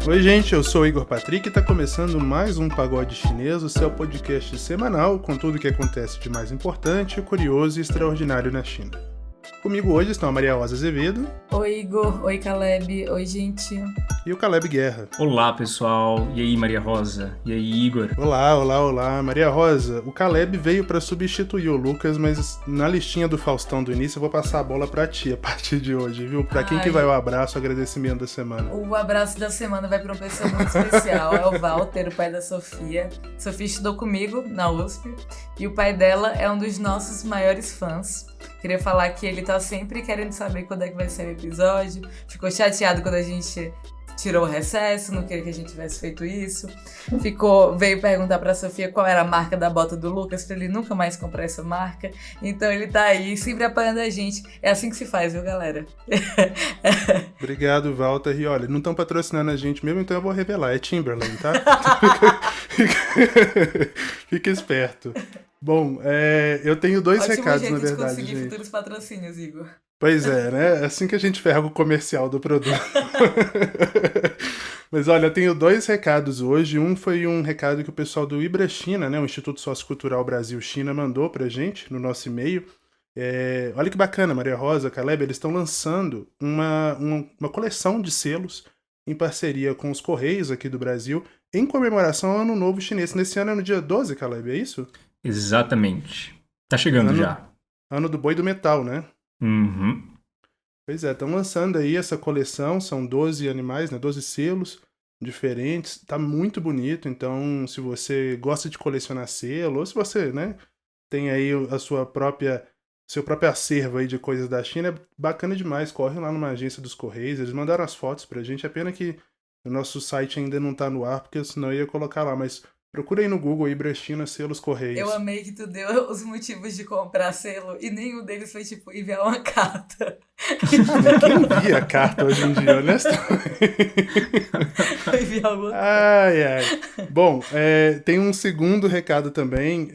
Oi gente, eu sou o Igor Patrick e está começando mais um Pagode Chinês, o seu podcast semanal com tudo o que acontece de mais importante, curioso e extraordinário na China. Comigo hoje estão a Maria Rosa Azevedo. Oi Igor, oi Caleb, oi gente. E o Caleb Guerra. Olá pessoal, e aí Maria Rosa, e aí Igor. Olá, Maria Rosa. O Caleb veio para substituir o Lucas, mas na listinha do Faustão do início eu vou passar a bola pra ti a partir de hoje, viu? Pra quem que vai o abraço, o agradecimento da semana? O abraço da semana vai pra uma pessoa muito especial, é o Walter, o pai da Sofia. Sofia estudou comigo na USP e o pai dela é um dos nossos maiores fãs. Queria falar que ele tá sempre querendo saber quando é que vai ser o episódio, ficou chateado quando a gente tirou o recesso, não queria que a gente tivesse feito isso. Veio perguntar pra Sofia qual era a marca da bota do Lucas, pra ele nunca mais comprar essa marca. Então ele tá aí, sempre apoiando a gente. É assim que se faz, viu, galera? Obrigado, Walter. E olha, não estão patrocinando a gente mesmo, então eu vou revelar. É Timberland, tá? Fica esperto. Bom, eu tenho dois recados, na verdade, conseguir gente. Futuros patrocínios, Igor. Pois é, né? É assim que a gente ferra o comercial do produto. Mas olha, eu tenho dois recados hoje. Um foi um recado que o pessoal do IBRA China, né, o Instituto Sociocultural Brasil-China, mandou pra gente no nosso e-mail. Olha que bacana, Maria Rosa, Caleb, eles estão lançando uma coleção de selos em parceria com os Correios aqui do Brasil, em comemoração ao Ano Novo Chinês. Nesse ano é no dia 12, Caleb, é isso? Exatamente. Tá chegando já. Ano do Boi do Metal, né? Uhum. Pois é, estão lançando aí essa coleção, são 12 animais, né, 12 selos diferentes, tá muito bonito, então se você gosta de colecionar selo, ou se você, né, tem aí seu próprio acervo aí de coisas da China, é bacana demais, corre lá numa agência dos Correios, eles mandaram as fotos pra gente, é pena que o nosso site ainda não tá no ar, porque senão eu ia colocar lá, mas procura aí no Google, IBRA China, selos Correios. Eu amei que tu deu os motivos de comprar selo e nenhum deles foi, tipo, enviar uma carta. Quem envia a carta hoje em dia, honestamente? Enviar alguma coisa. Ai. Bom, tem um segundo recado também.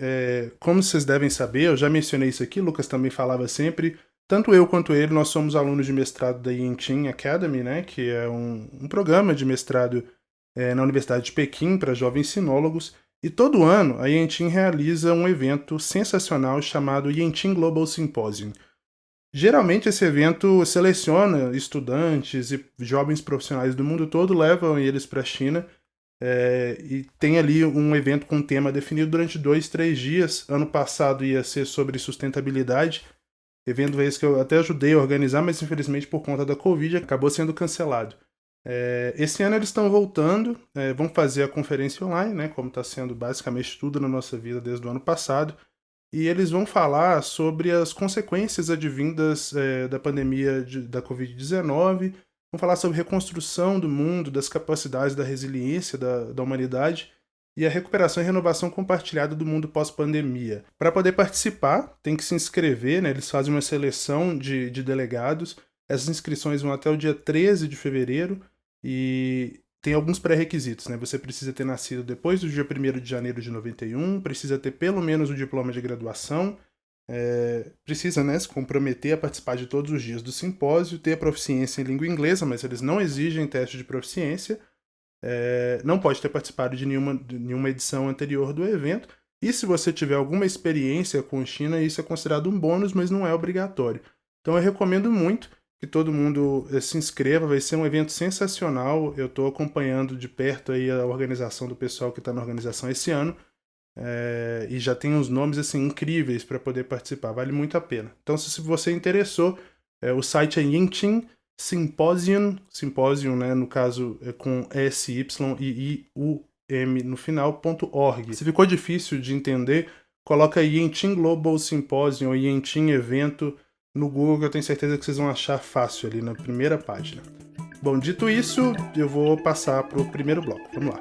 Como vocês devem saber, eu já mencionei isso aqui, o Lucas também falava sempre. Tanto eu quanto ele, nós somos alunos de mestrado da Yanqing Academy, né? Que é um programa de mestrado na Universidade de Pequim para jovens sinólogos, e todo ano a Yanqing realiza um evento sensacional chamado Yanqing Global Symposium. Geralmente esse evento seleciona estudantes e jovens profissionais do mundo todo, levam eles para a China e tem ali um evento com um tema definido durante 2-3 dias. Ano passado ia ser sobre sustentabilidade, evento esse que eu até ajudei a organizar, mas infelizmente por conta da Covid acabou sendo cancelado. Esse ano eles estão voltando, vão fazer a conferência online, né, como está sendo basicamente tudo na nossa vida desde o ano passado, e eles vão falar sobre as consequências advindas da pandemia da Covid-19, vão falar sobre reconstrução do mundo, das capacidades da resiliência da humanidade e a recuperação e renovação compartilhada do mundo pós-pandemia. Para poder participar, tem que se inscrever, né, eles fazem uma seleção de delegados, essas inscrições vão até o dia 13 de fevereiro, e tem alguns pré-requisitos, né? Você precisa ter nascido depois do dia 1º de janeiro de 91, precisa ter pelo menos o diploma de graduação, precisa, né, se comprometer a participar de todos os dias do simpósio, ter a proficiência em língua inglesa, mas eles não exigem teste de proficiência, não pode ter participado de nenhuma edição anterior do evento, e se você tiver alguma experiência com China, isso é considerado um bônus, mas não é obrigatório. Então eu recomendo muito que todo mundo se inscreva, vai ser um evento sensacional, eu estou acompanhando de perto aí a organização do pessoal que está na organização esse ano, e já tem uns nomes assim incríveis para poder participar, vale muito a pena. Então se você interessou, o site é Yanqing Symposium, né, no caso com SYIIUM no final.org. Se ficou difícil de entender, coloca aí Yanqing Global Symposium ou Yanqing Evento no Google, que eu tenho certeza que vocês vão achar fácil ali na primeira página. Bom, dito isso, eu vou passar para o primeiro bloco. Vamos lá.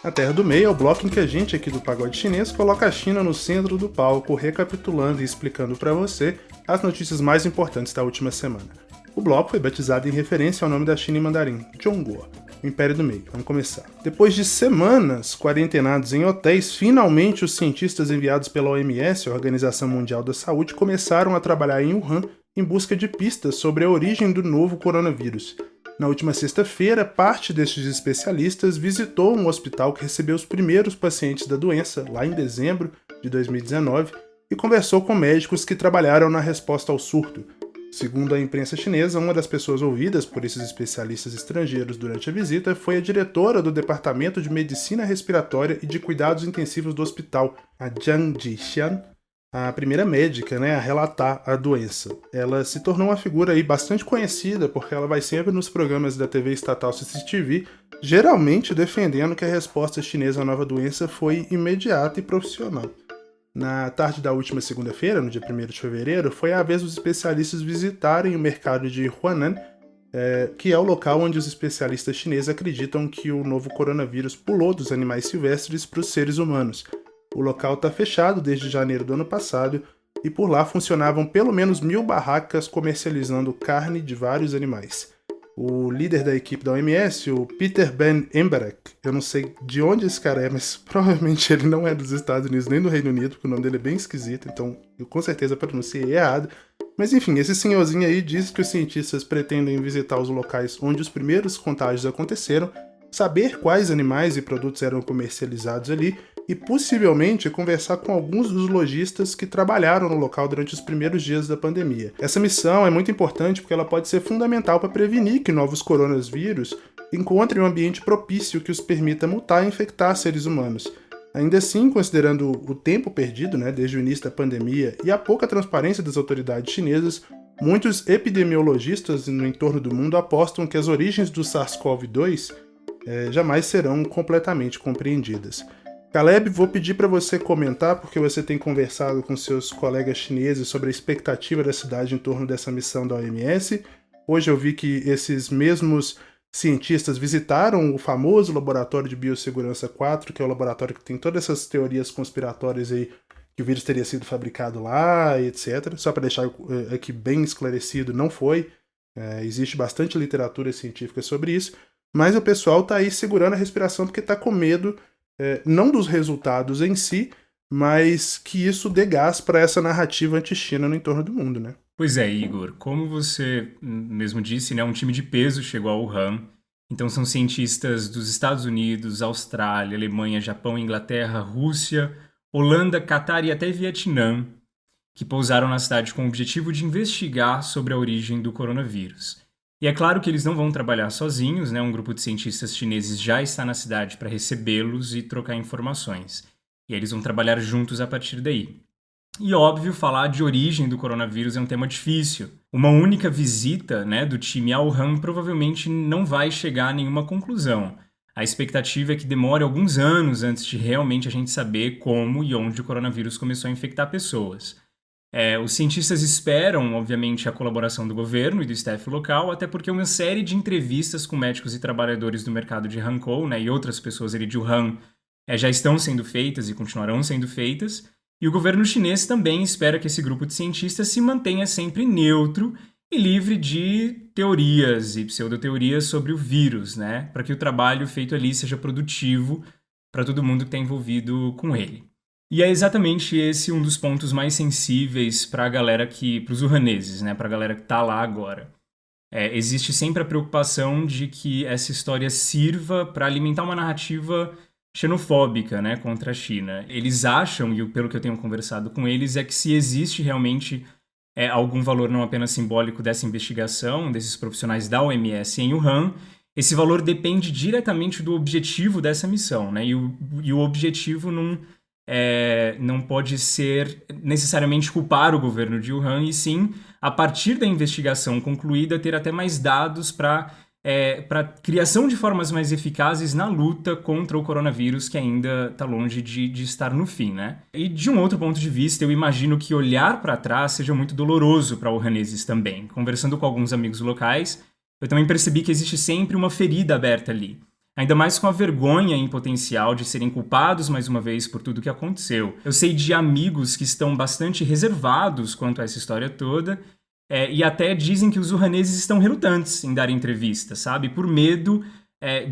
A Terra do Meio é o bloco em que a gente aqui do Pagode Chinês coloca a China no centro do palco, recapitulando e explicando para você as notícias mais importantes da última semana. O bloco foi batizado em referência ao nome da China em mandarim, Zhonghua, o Império do Meio. Vamos começar. Depois de semanas quarentenados em hotéis, finalmente os cientistas enviados pela OMS, a Organização Mundial da Saúde, começaram a trabalhar em Wuhan em busca de pistas sobre a origem do novo coronavírus. Na última sexta-feira, parte destes especialistas visitou um hospital que recebeu os primeiros pacientes da doença, lá em dezembro de 2019, e conversou com médicos que trabalharam na resposta ao surto. Segundo a imprensa chinesa, uma das pessoas ouvidas por esses especialistas estrangeiros durante a visita foi a diretora do Departamento de Medicina Respiratória e de Cuidados Intensivos do hospital, a Jiang Jixian, a primeira médica, a relatar a doença. Ela se tornou uma figura aí bastante conhecida porque ela vai sempre nos programas da TV estatal CCTV, geralmente defendendo que a resposta chinesa à nova doença foi imediata e profissional. Na tarde da última segunda-feira, no dia 1º de fevereiro, foi a vez dos especialistas visitarem o mercado de Huanan, que é o local onde os especialistas chineses acreditam que o novo coronavírus pulou dos animais silvestres para os seres humanos. O local está fechado desde janeiro do ano passado e por lá funcionavam pelo menos 1.000 barracas comercializando carne de vários animais. O líder da equipe da OMS, o Peter Ben Embarek, eu não sei de onde esse cara é, mas provavelmente ele não é dos Estados Unidos nem do Reino Unido, porque o nome dele é bem esquisito, então eu com certeza pronunciei errado. Mas enfim, esse senhorzinho aí diz que os cientistas pretendem visitar os locais onde os primeiros contágios aconteceram, saber quais animais e produtos eram comercializados ali e possivelmente conversar com alguns dos lojistas que trabalharam no local durante os primeiros dias da pandemia. Essa missão é muito importante porque ela pode ser fundamental para prevenir que novos coronavírus encontrem um ambiente propício que os permita mutar e infectar seres humanos. Ainda assim, considerando o tempo perdido, desde o início da pandemia e a pouca transparência das autoridades chinesas, muitos epidemiologistas no entorno do mundo apostam que as origens do SARS-CoV-2 jamais serão completamente compreendidas. Caleb, vou pedir para você comentar, porque você tem conversado com seus colegas chineses sobre a expectativa da cidade em torno dessa missão da OMS. Hoje eu vi que esses mesmos cientistas visitaram o famoso Laboratório de Biossegurança 4, que é o laboratório que tem todas essas teorias conspiratórias aí, que o vírus teria sido fabricado lá, etc. Só para deixar aqui bem esclarecido, não foi. Existe bastante literatura científica sobre isso, mas o pessoal está aí segurando a respiração porque está com medo não dos resultados em si, mas que isso dê gás para essa narrativa anti-China no entorno do mundo, né? Pois é, Igor. Como você mesmo disse, um time de peso chegou a Wuhan. Então são cientistas dos Estados Unidos, Austrália, Alemanha, Japão, Inglaterra, Rússia, Holanda, Catar e até Vietnã, que pousaram na cidade com o objetivo de investigar sobre a origem do coronavírus. E é claro que eles não vão trabalhar sozinhos, um grupo de cientistas chineses já está na cidade para recebê-los e trocar informações. E eles vão trabalhar juntos a partir daí. E óbvio, falar de origem do coronavírus é um tema difícil. Uma única visita do time a Wuhan provavelmente não vai chegar a nenhuma conclusão. A expectativa é que demore alguns anos antes de realmente a gente saber como e onde o coronavírus começou a infectar pessoas. Os cientistas esperam, obviamente, a colaboração do governo e do staff local, até porque uma série de entrevistas com médicos e trabalhadores do mercado de Hankou e outras pessoas ali de Wuhan já estão sendo feitas e continuarão sendo feitas, e o governo chinês também espera que esse grupo de cientistas se mantenha sempre neutro e livre de teorias e pseudoteorias sobre o vírus, para que o trabalho feito ali seja produtivo para todo mundo que está envolvido com ele. E é exatamente esse um dos pontos mais sensíveis para a galera para os wuhaneses, para a galera que está lá agora. Existe sempre a preocupação de que essa história sirva para alimentar uma narrativa xenofóbica, contra a China. Eles acham, e pelo que eu tenho conversado com eles, é que se existe realmente algum valor não apenas simbólico dessa investigação, desses profissionais da OMS em Wuhan, esse valor depende diretamente do objetivo dessa missão, e o objetivo não pode ser necessariamente culpar o governo de Wuhan, e sim, a partir da investigação concluída, ter até mais dados para criação de formas mais eficazes na luta contra o coronavírus, que ainda está longe de estar no fim, E de um outro ponto de vista, eu imagino que olhar para trás seja muito doloroso para wuhaneses também. Conversando com alguns amigos locais, eu também percebi que existe sempre uma ferida aberta ali. Ainda mais com a vergonha em potencial de serem culpados mais uma vez por tudo que aconteceu. Eu sei de amigos que estão bastante reservados quanto a essa história toda, e até dizem que os wuhaneses estão relutantes em dar entrevistas, por medo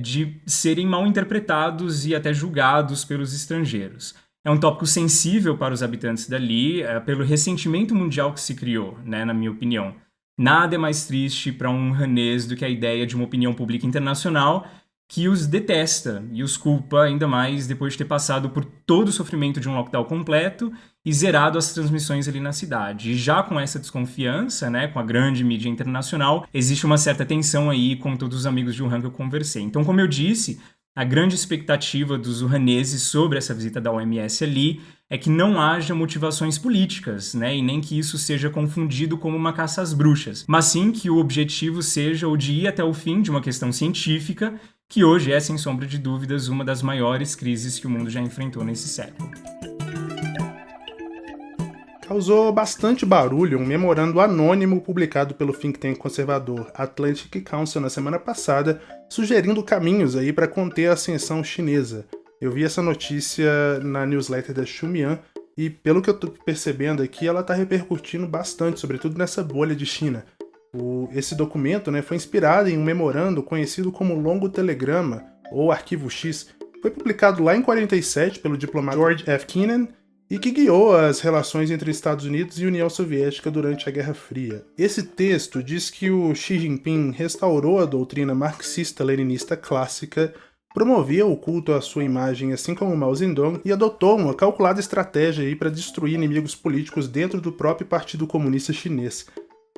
de serem mal interpretados e até julgados pelos estrangeiros. É um tópico sensível para os habitantes dali, pelo ressentimento mundial que se criou, na minha opinião. Nada é mais triste para um hanês do que a ideia de uma opinião pública internacional que os detesta e os culpa ainda mais depois de ter passado por todo o sofrimento de um lockdown completo e zerado as transmissões ali na cidade. E já com essa desconfiança, né, com a grande mídia internacional, existe uma certa tensão aí com todos os amigos de Wuhan que eu conversei. Então, como eu disse, a grande expectativa dos wuhaneses sobre essa visita da OMS ali é que não haja motivações políticas, né, e nem que isso seja confundido como uma caça às bruxas, mas sim que o objetivo seja o de ir até o fim de uma questão científica, que hoje é, sem sombra de dúvidas, uma das maiores crises que o mundo já enfrentou nesse século. Causou bastante barulho um memorando anônimo publicado pelo think tank conservador Atlantic Council na semana passada, sugerindo caminhos aí para conter a ascensão chinesa. Eu vi essa notícia na newsletter da Xumian e, pelo que eu tô percebendo aqui, ela está repercutindo bastante, sobretudo nessa bolha de China. Esse documento, né, foi inspirado em um memorando conhecido como Longo Telegrama, ou Arquivo X. Foi publicado lá em 1947 pelo diplomata George F. Kennan e que guiou as relações entre Estados Unidos e União Soviética durante a Guerra Fria. Esse texto diz que o Xi Jinping restaurou a doutrina marxista-leninista clássica, promovia o culto à sua imagem assim como Mao Zedong e adotou uma calculada estratégia para destruir inimigos políticos dentro do próprio Partido Comunista Chinês.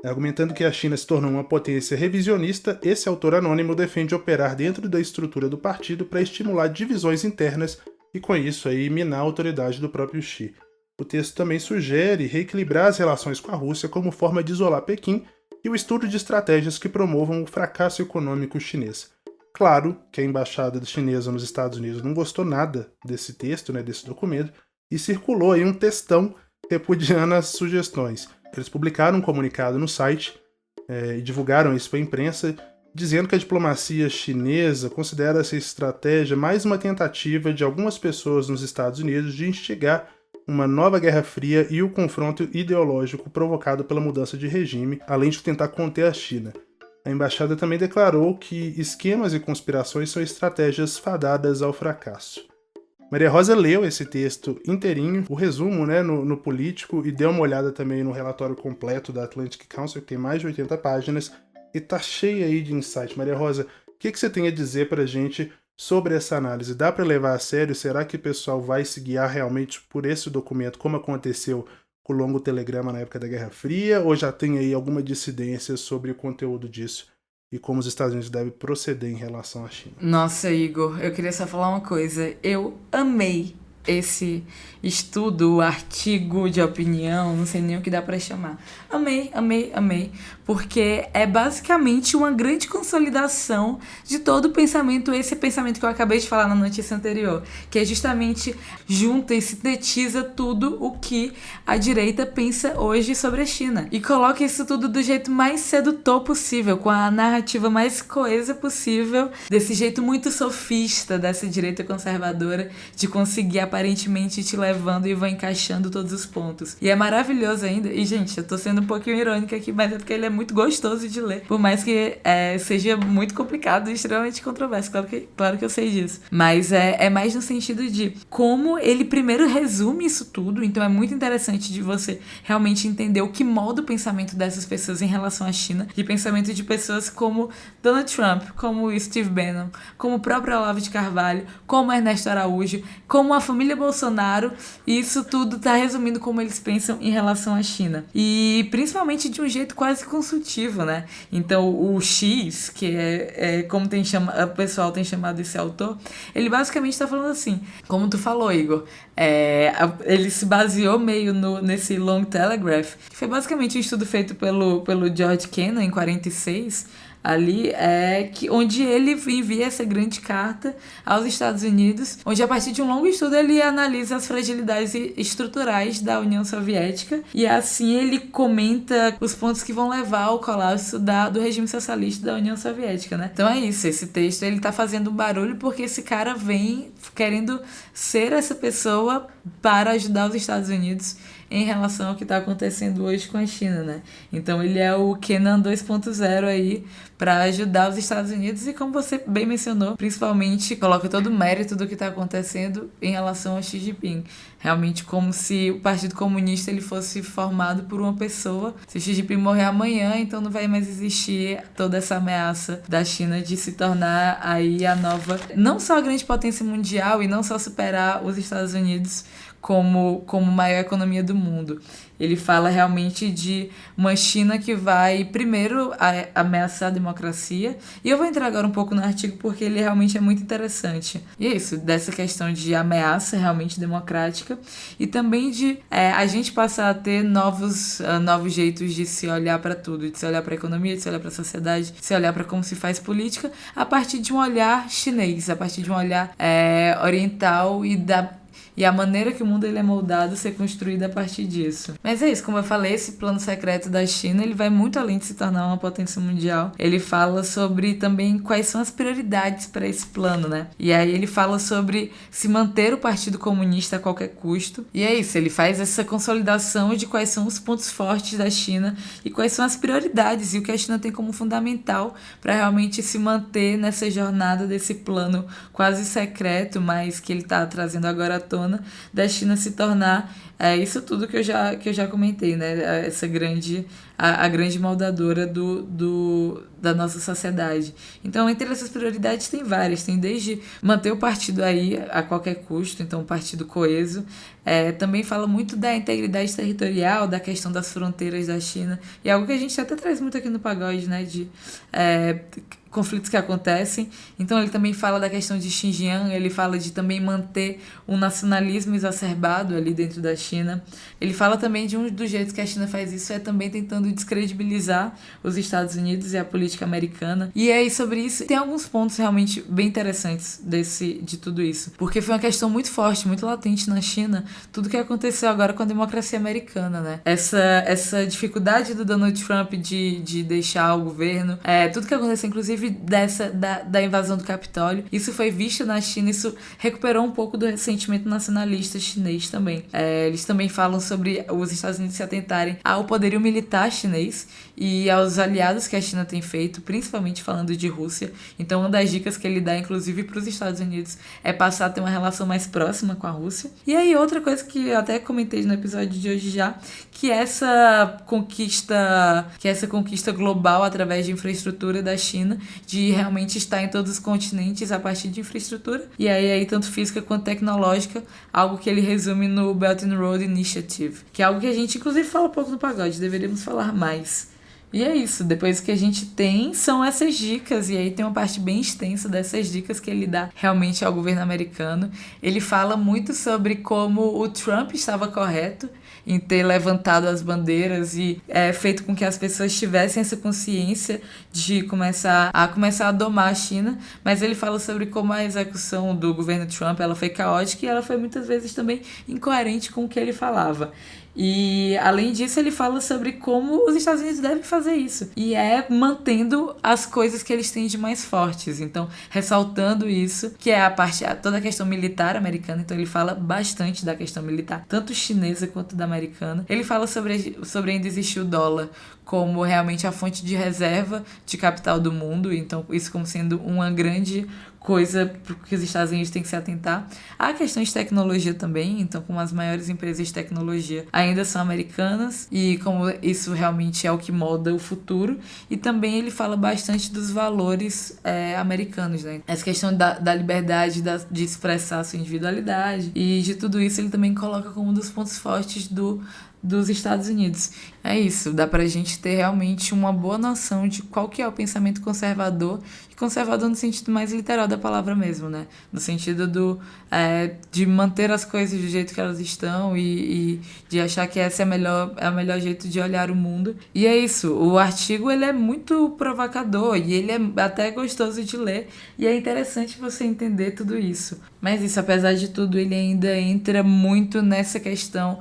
Argumentando que a China se tornou uma potência revisionista, esse autor anônimo defende operar dentro da estrutura do partido para estimular divisões internas e, com isso, aí, minar a autoridade do próprio Xi. O texto também sugere reequilibrar as relações com a Rússia como forma de isolar Pequim e o estudo de estratégias que promovam o fracasso econômico chinês. Claro que a embaixada chinesa nos Estados Unidos não gostou nada desse texto, né, desse documento, e circulou aí um textão repudiando as sugestões. Eles publicaram um comunicado no site e divulgaram isso para a imprensa, dizendo que a diplomacia chinesa considera essa estratégia mais uma tentativa de algumas pessoas nos Estados Unidos de instigar uma nova Guerra Fria e o confronto ideológico provocado pela mudança de regime, além de tentar conter a China. A embaixada também declarou que esquemas e conspirações são estratégias fadadas ao fracasso. Maria Rosa leu esse texto inteirinho, o resumo, né, no Político, e deu uma olhada também no relatório completo da Atlantic Council, que tem mais de 80 páginas, e tá cheia aí de insight. Maria Rosa, o que você tem a dizer pra gente sobre essa análise? Dá para levar a sério? Será que o pessoal vai se guiar realmente por esse documento, como aconteceu com o Longo Telegrama na época da Guerra Fria, ou já tem aí alguma dissidência sobre o conteúdo disso? E como os Estados Unidos devem proceder em relação à China. Nossa, Igor, eu queria só falar uma coisa. Eu amei esse estudo, o artigo de opinião, não sei nem o que dá pra chamar. Amei, amei, amei, porque é basicamente uma grande consolidação de todo o pensamento, esse pensamento que eu acabei de falar na notícia anterior, que é justamente junta e sintetiza tudo o que a direita pensa hoje sobre a China. E coloca isso tudo do jeito mais sedutor possível, com a narrativa mais coesa possível, desse jeito muito sofista dessa direita conservadora, de conseguir aparentemente te levando e vai encaixando todos os pontos. E é maravilhoso ainda. E, gente, eu tô sendo um pouquinho irônica aqui, mas é porque ele é muito gostoso de ler. Por mais que seja muito complicado e extremamente controverso. Claro que eu sei disso. Mas é mais no sentido de como ele primeiro resume isso tudo. Então é muito interessante de você realmente entender o que molda o pensamento dessas pessoas em relação à China. De pensamento de pessoas como Donald Trump, como Steve Bannon, como o próprio Olavo de Carvalho, como Ernesto Araújo, como a família Bolsonaro, e isso tudo tá resumindo como eles pensam em relação à China. E principalmente de um jeito quase consultivo, né? Então o X, que é como o pessoal tem chamado esse autor, ele basicamente tá falando assim, como tu falou, Igor, ele se baseou meio nesse Long Telegraph, que foi basicamente um estudo feito pelo George Kennan em 1946, ali onde ele envia essa grande carta aos Estados Unidos, onde a partir de um longo estudo ele analisa as fragilidades estruturais da União Soviética e assim ele comenta os pontos que vão levar ao colapso do regime socialista da União Soviética, né? Então é isso, esse texto ele tá fazendo um barulho porque esse cara vem querendo ser essa pessoa para ajudar os Estados Unidos em relação ao que está acontecendo hoje com a China, né? Então ele é o Kenan 2.0 aí para ajudar os Estados Unidos e, como você bem mencionou, principalmente coloca todo o mérito do que está acontecendo em relação ao Xi Jinping. Realmente como se o Partido Comunista ele fosse formado por uma pessoa. Se Xi Jinping morrer amanhã, então não vai mais existir toda essa ameaça da China de se tornar aí a nova, não só a grande potência mundial e não só superar os Estados Unidos como maior economia do mundo. Ele fala realmente de uma China que vai, primeiro, ameaçar a democracia. E eu vou entrar agora um pouco no artigo porque ele realmente é muito interessante. E é isso, dessa questão de ameaça realmente democrática e também de a gente passar a ter novos jeitos de se olhar para tudo, de se olhar para a economia, de se olhar para a sociedade, de se olhar para como se faz política, a partir de um olhar chinês, a partir de um olhar oriental e a maneira que o mundo ele é moldado ser construída a partir disso. Mas é isso, como eu falei, esse plano secreto da China, ele vai muito além de se tornar uma potência mundial. Ele fala sobre também quais são as prioridades para esse plano, né? E aí ele fala sobre se manter o Partido Comunista a qualquer custo. E é isso, ele faz essa consolidação de quais são os pontos fortes da China e quais são as prioridades e o que a China tem como fundamental para realmente se manter nessa jornada desse plano quase secreto, mas que ele está trazendo agora à tona, da China se tornar isso tudo que eu já comentei, né? Essa a grande moldadora da nossa sociedade. Então, entre essas prioridades tem várias. Tem desde manter o partido aí a qualquer custo, então um partido coeso. Também fala muito da integridade territorial, da questão das fronteiras da China. E é algo que a gente até traz muito aqui no Pagode, né? De conflitos que acontecem. Então ele também fala da questão de Xinjiang, ele fala de também manter um nacionalismo exacerbado ali dentro da China. Ele fala também de um dos jeitos que a China faz isso é também tentando descredibilizar os Estados Unidos e a política americana. E aí sobre isso tem alguns pontos realmente bem interessantes de tudo isso, porque foi uma questão muito forte, muito latente na China, tudo que aconteceu agora com a democracia americana, né? Essa dificuldade do Donald Trump de deixar o governo, tudo que aconteceu inclusive da invasão do Capitólio. Isso foi visto na China, isso recuperou um pouco do ressentimento nacionalista chinês também. Eles também falam sobre os Estados Unidos se atentarem ao poderio militar chinês e aos aliados que a China tem feito, principalmente falando de Rússia. Então, uma das dicas que ele dá, inclusive, para os Estados Unidos é passar a ter uma relação mais próxima com a Rússia. E aí, outra coisa que eu até comentei no episódio de hoje já, que essa conquista global através de infraestrutura da China, de realmente estar em todos os continentes a partir de infraestrutura, e aí tanto física quanto tecnológica, algo que ele resume no Belt and Road Initiative, que é algo que a gente inclusive fala pouco no Pagode, deveríamos falar mais. E é isso, depois que a gente tem são essas dicas, e aí tem uma parte bem extensa dessas dicas que ele dá realmente ao governo americano. Ele fala muito sobre como o Trump estava correto em ter levantado as bandeiras e feito com que as pessoas tivessem essa consciência de começar a domar a China, mas ele fala sobre como a execução do governo Trump ela foi caótica e ela foi muitas vezes também incoerente com o que ele falava. E, além disso, ele fala sobre como os Estados Unidos devem fazer isso. E mantendo as coisas que eles têm de mais fortes. Então, ressaltando isso, que é toda a questão militar americana. Então, ele fala bastante da questão militar, tanto chinesa quanto da americana. Ele fala sobre ainda existir o dólar como realmente a fonte de reserva de capital do mundo. Então, isso como sendo uma grande coisa que os Estados Unidos têm que se atentar. Há questões de tecnologia também, então como as maiores empresas de tecnologia ainda são americanas e como isso realmente é o que molda o futuro. E também ele fala bastante dos valores americanos, né? Essa questão da liberdade de expressar a sua individualidade e de tudo isso ele também coloca como um dos pontos fortes dos Estados Unidos. É isso, dá pra gente ter realmente uma boa noção de qual que é o pensamento conservador, e conservador no sentido mais literal da palavra mesmo, né? No sentido de manter as coisas do jeito que elas estão e de achar que esse é o melhor jeito de olhar o mundo. E é isso, o artigo ele é muito provocador e ele é até gostoso de ler e é interessante você entender tudo isso. Mas isso, apesar de tudo, ele ainda entra muito nessa questão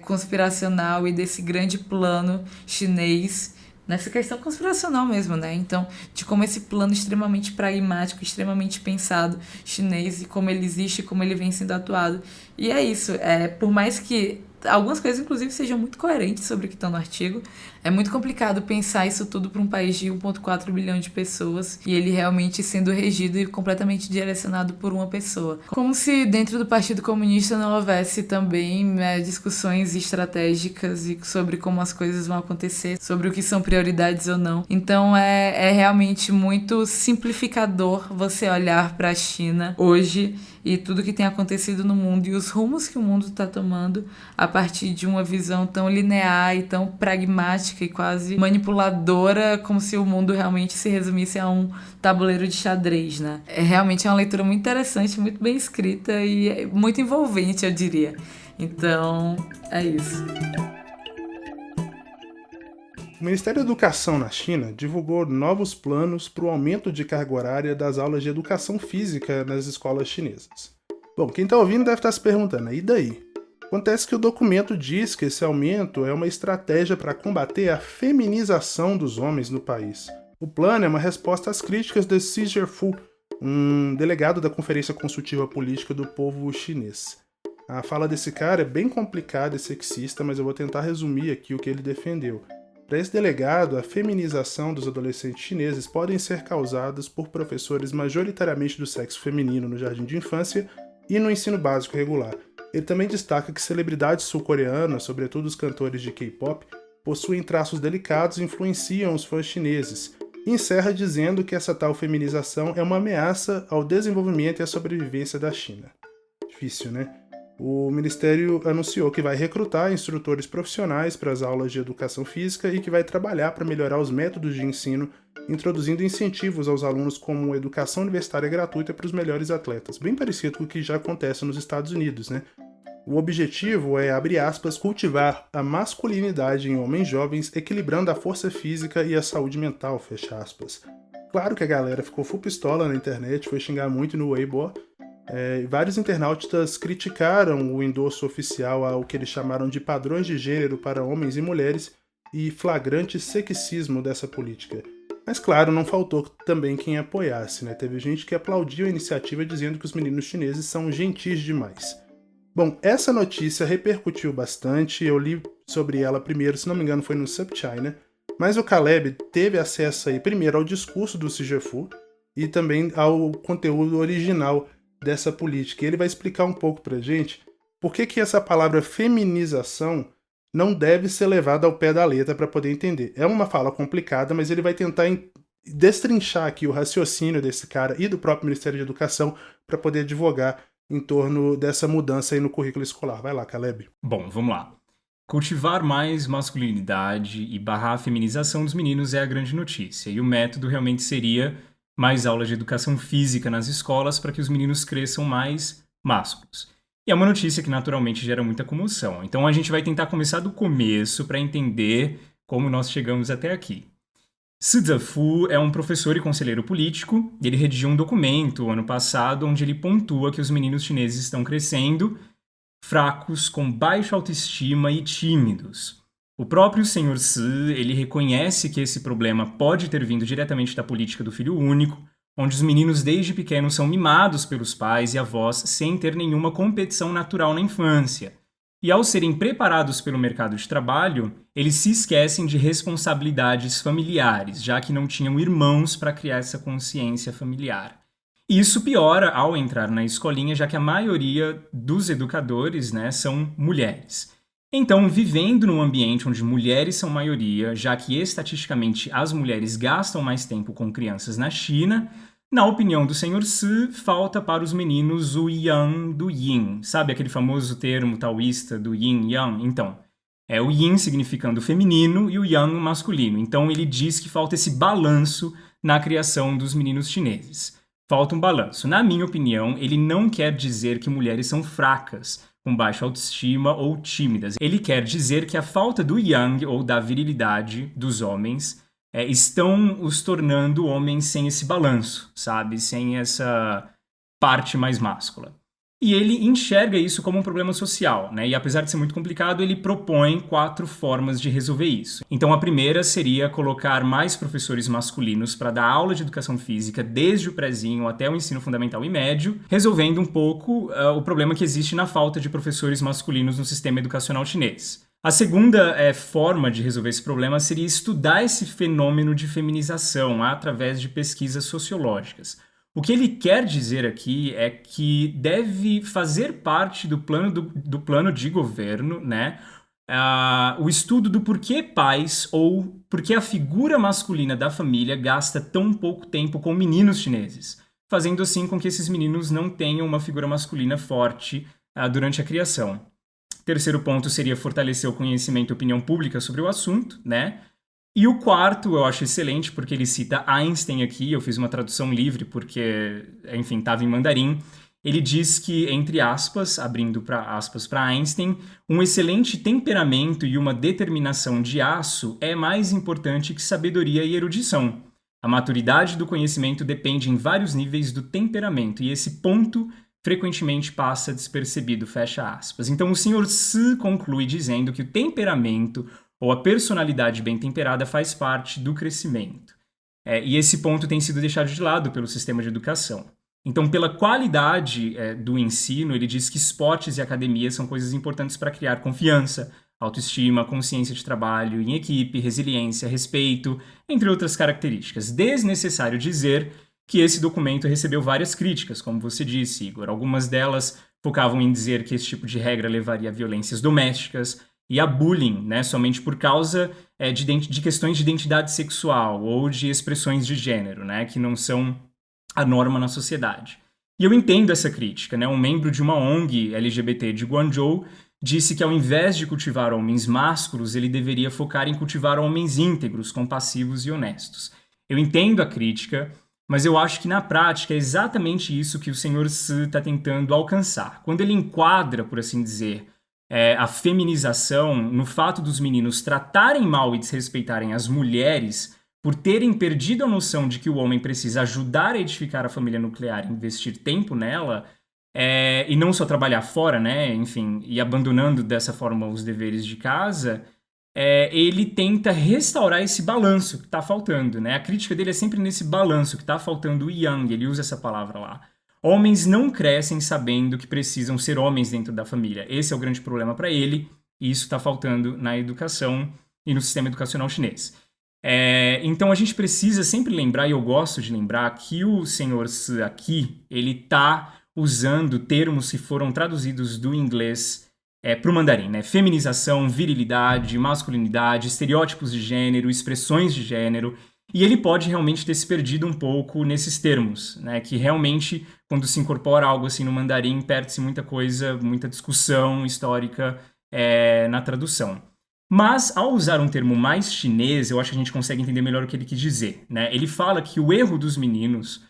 conspiracional e desse grande plano chinês, nessa questão conspiracional mesmo, né? Então, de como esse plano extremamente pragmático, extremamente pensado chinês e como ele existe, como ele vem sendo atuado. E é isso, por mais que algumas coisas, inclusive, sejam muito coerentes sobre o que está no artigo. É muito complicado pensar isso tudo para um país de 1,4 bilhão de pessoas e ele realmente sendo regido e completamente direcionado por uma pessoa. Como se dentro do Partido Comunista não houvesse também discussões estratégicas e sobre como as coisas vão acontecer, sobre o que são prioridades ou não. Então é realmente muito simplificador você olhar para a China hoje e tudo que tem acontecido no mundo e os rumos que o mundo está tomando a partir de uma visão tão linear e tão pragmática e quase manipuladora, como se o mundo realmente se resumisse a um tabuleiro de xadrez, né? Realmente uma leitura muito interessante, muito bem escrita e muito envolvente, eu diria. Então, é isso. O Ministério da Educação na China divulgou novos planos para o aumento de carga horária das aulas de educação física nas escolas chinesas. Bom, quem está ouvindo deve estar se perguntando, e daí? Acontece que o documento diz que esse aumento é uma estratégia para combater a feminização dos homens no país. O plano é uma resposta às críticas de Xi Zhifu, um delegado da Conferência Consultiva Política do Povo Chinês. A fala desse cara é bem complicada e sexista, mas eu vou tentar resumir aqui o que ele defendeu. Para esse delegado, a feminização dos adolescentes chineses podem ser causadas por professores majoritariamente do sexo feminino no jardim de infância e no ensino básico regular. Ele também destaca que celebridades sul-coreanas, sobretudo os cantores de K-pop, possuem traços delicados e influenciam os fãs chineses, e encerra dizendo que essa tal feminização é uma ameaça ao desenvolvimento e à sobrevivência da China. Difícil, né? O Ministério anunciou que vai recrutar instrutores profissionais para as aulas de educação física e que vai trabalhar para melhorar os métodos de ensino, introduzindo incentivos aos alunos como educação universitária gratuita para os melhores atletas, bem parecido com o que já acontece nos Estados Unidos, né? O objetivo é, abre aspas, cultivar a masculinidade em homens jovens, equilibrando a força física e a saúde mental, fecha aspas. Claro que a galera ficou full pistola na internet, foi xingar muito no Weibo. Vários internautas criticaram o endosso oficial ao que eles chamaram de padrões de gênero para homens e mulheres e flagrante sexismo dessa política. Mas claro, não faltou também quem apoiasse, né? Teve gente que aplaudiu a iniciativa dizendo que os meninos chineses são gentis demais. Bom, essa notícia repercutiu bastante, eu li sobre ela primeiro, se não me engano foi no SupChina, mas o Caleb teve acesso aí primeiro ao discurso do Xi Zhifu e também ao conteúdo original dessa política. E ele vai explicar um pouco pra gente por que essa palavra feminização não deve ser levada ao pé da letra para poder entender. É uma fala complicada, mas ele vai tentar destrinchar aqui o raciocínio desse cara e do próprio Ministério de Educação para poder advogar em torno dessa mudança aí no currículo escolar. Vai lá, Caleb. Bom, vamos lá. Cultivar mais masculinidade e barrar a feminização dos meninos é a grande notícia. E o método realmente seria mais aulas de educação física nas escolas para que os meninos cresçam mais másculos. E é uma notícia que naturalmente gera muita comoção. Então a gente vai tentar começar do começo para entender como nós chegamos até aqui. Xi Zhifu é um professor e conselheiro político. Ele redigiu um documento ano passado onde ele pontua que os meninos chineses estão crescendo fracos, com baixa autoestima e tímidos. O próprio Sr. Xi, ele reconhece que esse problema pode ter vindo diretamente da política do filho único, onde os meninos desde pequenos são mimados pelos pais e avós sem ter nenhuma competição natural na infância. E ao serem preparados pelo mercado de trabalho, eles se esquecem de responsabilidades familiares, já que não tinham irmãos para criar essa consciência familiar. E isso piora ao entrar na escolinha, já que a maioria dos educadores, são mulheres. Então, vivendo num ambiente onde mulheres são maioria, já que estatisticamente as mulheres gastam mais tempo com crianças na China, na opinião do Sr. Xi, falta para os meninos o yang do yin. Sabe aquele famoso termo taoísta do yin-yang? Então, é o yin significando feminino e o yang masculino. Então, ele diz que falta esse balanço na criação dos meninos chineses. Falta um balanço. Na minha opinião, ele não quer dizer que mulheres são fracas, com baixa autoestima ou tímidas. Ele quer dizer que a falta do yang, ou da virilidade dos homens, estão os tornando homens sem esse balanço, sabe? Sem essa parte mais máscula. E ele enxerga isso como um problema social, né? E apesar de ser muito complicado, ele propõe 4 formas de resolver isso. Então a primeira seria colocar mais professores masculinos para dar aula de educação física desde o prezinho até o ensino fundamental e médio, resolvendo um pouco o problema que existe na falta de professores masculinos no sistema educacional chinês. A segunda forma de resolver esse problema seria estudar esse fenômeno de feminização através de pesquisas sociológicas. O que ele quer dizer aqui é que deve fazer parte do plano de governo, né, o estudo do porquê pais ou porquê a figura masculina da família gasta tão pouco tempo com meninos chineses, fazendo assim com que esses meninos não tenham uma figura masculina forte durante a criação. Terceiro ponto seria fortalecer o conhecimento e opinião pública sobre o assunto, né? E o quarto eu acho excelente porque ele cita Einstein aqui, eu fiz uma tradução livre porque, enfim, estava em mandarim. Ele diz que, entre aspas, abrindo aspas para Einstein, um excelente temperamento e uma determinação de aço é mais importante que sabedoria e erudição. A maturidade do conhecimento depende em vários níveis do temperamento e esse ponto frequentemente passa despercebido, fecha aspas. Então o Sr. Si conclui dizendo que o temperamento ou a personalidade bem temperada faz parte do crescimento. E esse ponto tem sido deixado de lado pelo sistema de educação. Então, pela qualidade do ensino, ele diz que esportes e academia são coisas importantes para criar confiança, autoestima, consciência de trabalho em equipe, resiliência, respeito, entre outras características. Desnecessário dizer que esse documento recebeu várias críticas, como você disse, Igor. Algumas delas focavam em dizer que esse tipo de regra levaria a violências domésticas e a bullying, né, somente por causa de questões de identidade sexual ou de expressões de gênero, né, que não são a norma na sociedade. E eu entendo essa crítica, né? Um membro de uma ONG LGBT de Guangzhou disse que ao invés de cultivar homens másculos, ele deveria focar em cultivar homens íntegros, compassivos e honestos. Eu entendo a crítica, mas eu acho que na prática é exatamente isso que o Sr. Si está tentando alcançar. Quando ele enquadra, por assim dizer, a feminização no fato dos meninos tratarem mal e desrespeitarem as mulheres por terem perdido a noção de que o homem precisa ajudar a edificar a família nuclear, investir tempo nela, e não só trabalhar fora, né, enfim, e abandonando dessa forma os deveres de casa, ele tenta restaurar esse balanço que está faltando, né? A crítica dele é sempre nesse balanço que está faltando o yang, ele usa essa palavra lá. Homens não crescem sabendo que precisam ser homens dentro da família. Esse é o grande problema para ele, e isso está faltando na educação e no sistema educacional chinês. Então a gente precisa sempre lembrar, e eu gosto de lembrar, que o Sr. Si aqui, ele está usando termos que foram traduzidos do inglês para o mandarim, né? Feminização, virilidade, masculinidade, estereótipos de gênero, expressões de gênero, e ele pode realmente ter se perdido um pouco nesses termos, né? Que realmente, quando se incorpora algo assim no mandarim, perde-se muita coisa, muita discussão histórica na tradução. Mas, ao usar um termo mais chinês, eu acho que a gente consegue entender melhor o que ele quis dizer, né? Ele fala que o erro dos meninos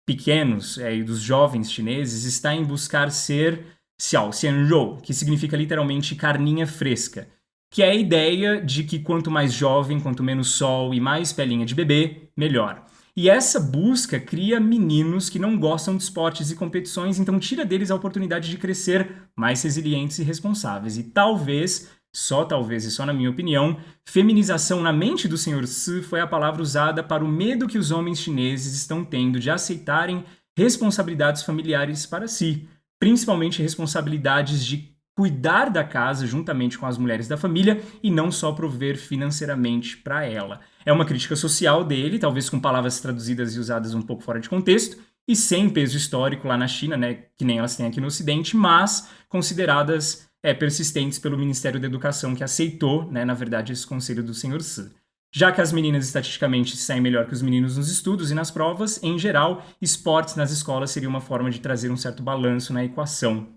pequenos e dos jovens chineses está em buscar ser xiao xianrou, que significa literalmente carninha fresca, que é a ideia de que quanto mais jovem, quanto menos sol e mais pelinha de bebê, melhor. E essa busca cria meninos que não gostam de esportes e competições, então tira deles a oportunidade de crescer mais resilientes e responsáveis. E talvez, só talvez e só na minha opinião, feminização na mente do Sr. Si foi a palavra usada para o medo que os homens chineses estão tendo de aceitarem responsabilidades familiares para si, principalmente responsabilidades de cuidar da casa juntamente com as mulheres da família e não só prover financeiramente para ela. É uma crítica social dele, talvez com palavras traduzidas e usadas um pouco fora de contexto e sem peso histórico lá na China, né, que nem elas têm aqui no Ocidente, mas consideradas persistentes pelo Ministério da Educação, que aceitou, né, na verdade, esse conselho do Sr. Si. Já que as meninas estatisticamente saem melhor que os meninos nos estudos e nas provas, em geral, esportes nas escolas seria uma forma de trazer um certo balanço na equação,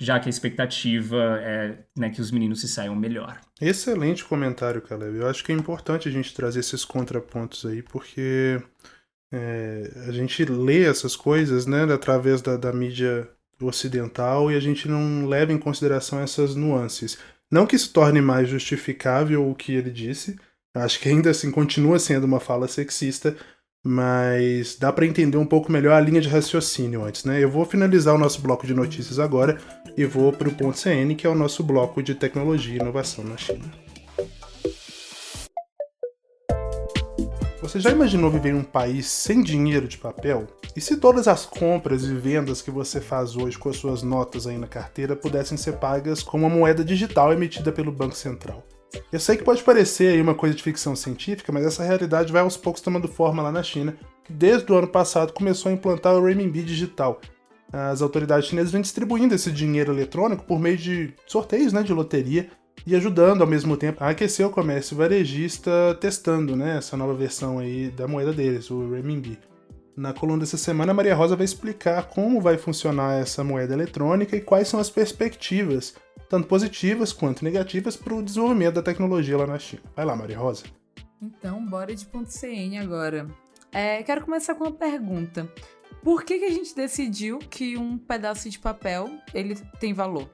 já que a expectativa é, né, que os meninos se saiam melhor. Excelente comentário, Caleb. Eu acho que é importante a gente trazer esses contrapontos aí, porque a gente lê essas coisas, né, através da mídia ocidental e a gente não leva em consideração essas nuances. Não que isso torne mais justificável o que ele disse, acho que ainda assim continua sendo uma fala sexista, mas dá para entender um pouco melhor a linha de raciocínio antes, né? Eu vou finalizar o nosso bloco de notícias agora e vou para o Ponto CN, que é o nosso bloco de tecnologia e inovação na China. Você já imaginou viver em um país sem dinheiro de papel? E se todas as compras e vendas que você faz hoje com as suas notas aí na carteira pudessem ser pagas com uma moeda digital emitida pelo Banco Central? Eu sei que pode parecer aí uma coisa de ficção científica, mas essa realidade vai aos poucos tomando forma lá na China, que desde o ano passado começou a implantar o renminbi digital. As autoridades chinesas vêm distribuindo esse dinheiro eletrônico por meio de sorteios, né, de loteria, e ajudando ao mesmo tempo a aquecer o comércio varejista, testando, né, essa nova versão aí da moeda deles, o renminbi. Na coluna dessa semana, a Maria Rosa vai explicar como vai funcionar essa moeda eletrônica e quais são as perspectivas, tanto positivas quanto negativas, para o desenvolvimento da tecnologia lá na China. Vai lá, Maria Rosa. Então, bora de ponto CN agora. Quero começar com uma pergunta. Por que a gente decidiu que um pedaço de papel ele tem valor?